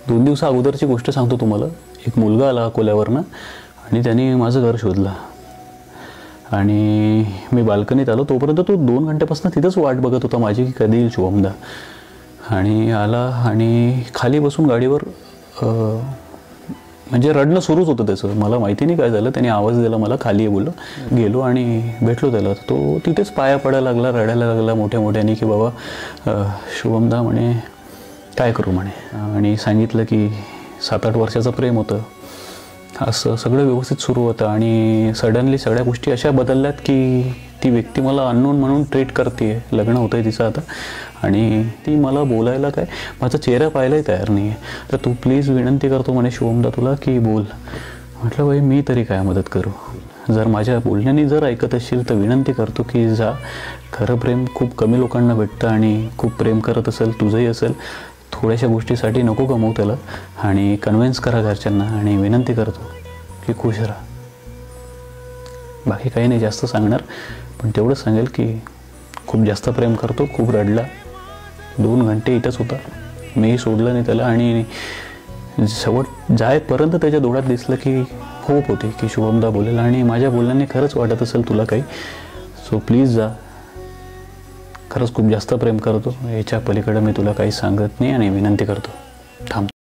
2 दिवसा अगोदरची गोष्ट सांगतो तुम्हाला. एक मुलगा आला अकोल्यावरनं आणि त्याने माझं घर शोधलं आणि मी बाल्कनीत आलो. तोपर्यंत तो 2 घंट्यापासून तिथंच वाट बघत होता माझी की कधी येईल शुभमदा. आणि आला आणि खाली बसून गाडीवर म्हणजे रडणं सुरूच होतं त्याचं. मला माहिती नाही काय झालं. त्याने आवाज दिला मला, खाली ये बोललो. गेलो आणि भेटलो त्याला. तो तिथेच पाया पडायला लागला, रडायला लागला मोठ्या मोठ्याने की बाबा शुभमदा म्हणे काय करू म्हणे. आणि सांगितलं की 7-8 वर्षाचं प्रेम होतं. असं सगळं व्यवस्थित सुरू होतं आणि सडनली सगळ्या गोष्टी अशा बदलल्यात की ती व्यक्ती मला अननोन म्हणून ट्रीट करते. लग्न होतं आहे तिचं आता आणि ती मला बोलायला काय माझा चेहरा पाहायलाही तयार नाही आहे. तर तू प्लीज विनंती करतो म्हणे शुभमदा तुला की बोल. म्हटलं बाई मी तरी काय मदत करू. जर माझ्या बोलण्याने जर ऐकत असशील तर विनंती करतो की जा. खरं प्रेम खूप कमी लोकांना भेटतं आणि खूप प्रेम करत असेल तुझंही असेल. थोड्याशा गोष्टीसाठी नको गमवू त्याला आणि कन्व्हिन्स करा घरच्यांना आणि विनंती करतो की खुश राहा. बाकी काही नाही जास्त सांगणार, पण तेवढंच सांगेल की खूप जास्त प्रेम करतो. खूप रडला, 2 घंटे इथंच होता. मीही सोडलं नाही त्याला आणि शेवट जायपर्यंत त्याच्या डोळ्यात दिसलं की होप होती की शुभमदा बोलेल आणि माझ्या बोलण्याने खरंच वाटत असेल तुला काही. सो प्लीज जा. खरंच खूप जास्त प्रेम करतो. याच्या पलीकडे मी तुला काही सांगत नाही आणि विनंती करतो थांब.